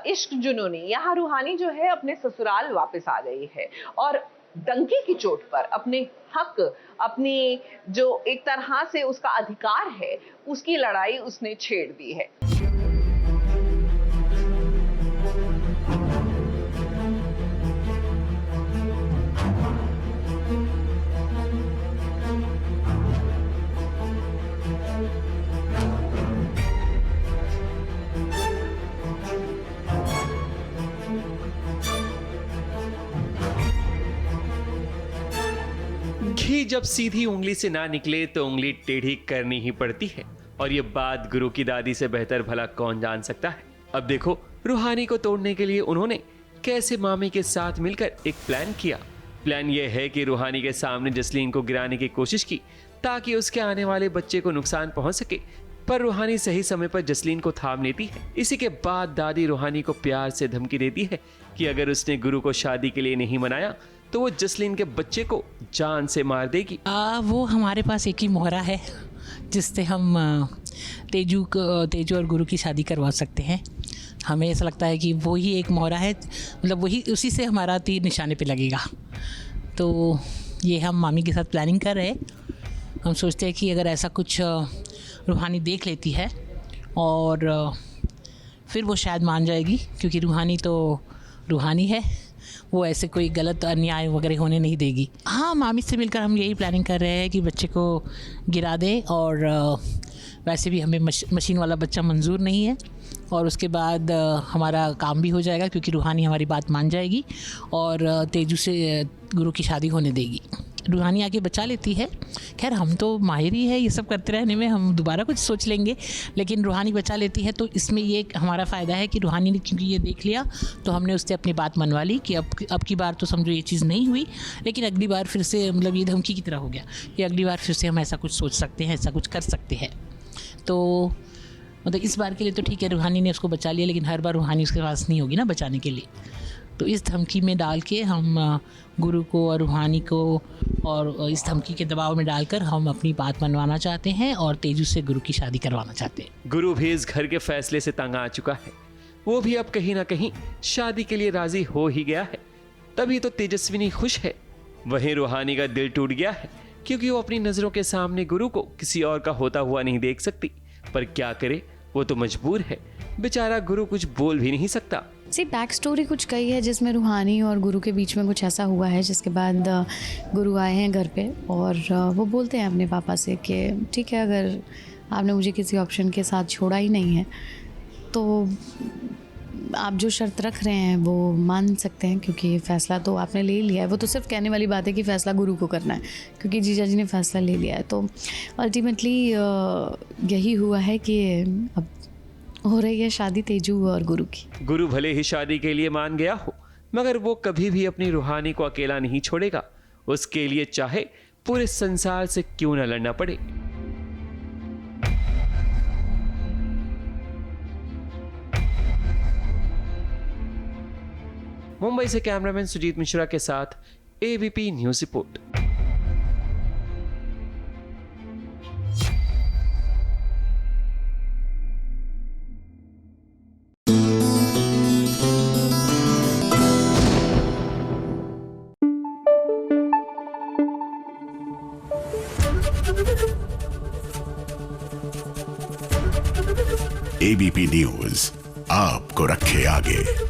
इश्क जुनूनी, यहाँ रूहानी जो है अपने ससुराल वापस आ गई है और डंके की चोट पर अपने हक, अपनी जो एक तरह से उसका अधिकार है, उसकी लड़ाई उसने छेड़ दी है। घी जब सीधी उंगली से ना निकले तो उंगली टेढ़ी करनी ही पड़ती है, और ये बात गुरु की दादी से बेहतर भला कौन जान सकता है। अब देखो रूहानी को तोड़ने के लिए उन्होंने कैसे मामी के साथ मिलकर एक प्लान किया। प्लान ये है कि रूहानी के सामने जसलीन को गिराने की कोशिश की ताकि उसके आने वाले बच्चे को नुकसान पहुंच सके, पर रूहानी सही समय पर जसलीन को थाम लेती है। इसी के बाद दादी रूहानी को प्यार से धमकी देती है कि अगर उसने गुरु को शादी के लिए नहीं मनाया तो वो जसलीन के बच्चे को जान से मार देगी। वो हमारे पास एक ही मोहरा है जिससे हम तेजू और गुरु की शादी करवा सकते हैं। हमें ऐसा लगता है कि वो ही एक मोहरा है, मतलब वही, उसी से हमारा तीर निशाने पे लगेगा। तो ये हम मामी के साथ प्लानिंग कर रहे हैं। हम सोचते हैं कि अगर ऐसा कुछ रूहानी देख लेती है और फिर वो शायद मान जाएगी, क्योंकि रूहानी तो रूहानी है, वो ऐसे कोई गलत अन्याय वगैरह होने नहीं देगी। हाँ, मामी से मिलकर हम यही प्लानिंग कर रहे हैं कि बच्चे को गिरा दें, और वैसे भी हमें मशीन वाला बच्चा मंजूर नहीं है, और उसके बाद हमारा काम भी हो जाएगा, क्योंकि रूहानी हमारी बात मान जाएगी और तेजू से गुरु की शादी होने देगी। रूहानी आके बचा लेती है। खैर हम तो माहिर ही है ये सब करते रहने में, हम दोबारा कुछ सोच लेंगे, लेकिन रूहानी बचा लेती है। तो इसमें ये हमारा फ़ायदा है कि रूहानी ने क्योंकि ये देख लिया तो हमने उससे अपनी बात मनवा ली कि अब की बार तो समझो ये चीज़ नहीं हुई, लेकिन अगली बार फिर से, मतलब ये धमकी की तरह हो गया कि अगली बार फिर से हम ऐसा कुछ सोच सकते हैं, ऐसा कुछ कर सकते हैं। तो मतलब इस बार के लिए तो ठीक है, रूहानी ने उसको बचा लिया, लेकिन हर बार रूहानी उसके पास नहीं होगी ना बचाने के लिए। तो इस धमकी में डाल के हम गुरु को और रूहानी को, और इस धमकी के दबाव में डालकर हम अपनी बात मनवाना चाहते हैं और तेजू से गुरु की शादी करवाना चाहते हैं। गुरु भी इस घर के फैसले से तंग आ चुका है। वो भी अब कहीं ना कहीं शादी के लिए राजी हो ही गया है। तभी तो तेजस्विनी खुश है। वहीं रूहानी का दिल टूट गया है, क्योंकि वो अपनी नजरों के सामने गुरु को किसी और का होता हुआ नहीं देख सकती। पर क्या करे, वो तो मजबूर है। बेचारा गुरु कुछ बोल भी नहीं सकता। बैक स्टोरी कुछ कही है जिसमें रूहानी और गुरु के बीच में कुछ ऐसा हुआ है, जिसके बाद गुरु आए हैं घर पे और वो बोलते हैं अपने पापा से कि ठीक है, अगर आपने मुझे किसी ऑप्शन के साथ छोड़ा ही नहीं है तो आप जो शर्त रख रहे हैं वो मान सकते हैं, क्योंकि फ़ैसला तो आपने ले लिया है। वो तो सिर्फ कहने वाली बात है कि फ़ैसला गुरु को करना है, क्योंकि जीजा जी ने फ़ैसला ले लिया है। तो अल्टीमेटली यही हुआ है कि अब हो रही है शादी तेजू और गुरु की। गुरु भले ही शादी के लिए मान गया हो, मगर वो कभी भी अपनी रूहानी को अकेला नहीं छोड़ेगा। उसके लिए चाहे पूरे संसार से क्यों न लड़ना पड़े। मुंबई से कैमरामैन सुजीत मिश्रा के साथ ABP news report. ABP news आपको रखे आगे।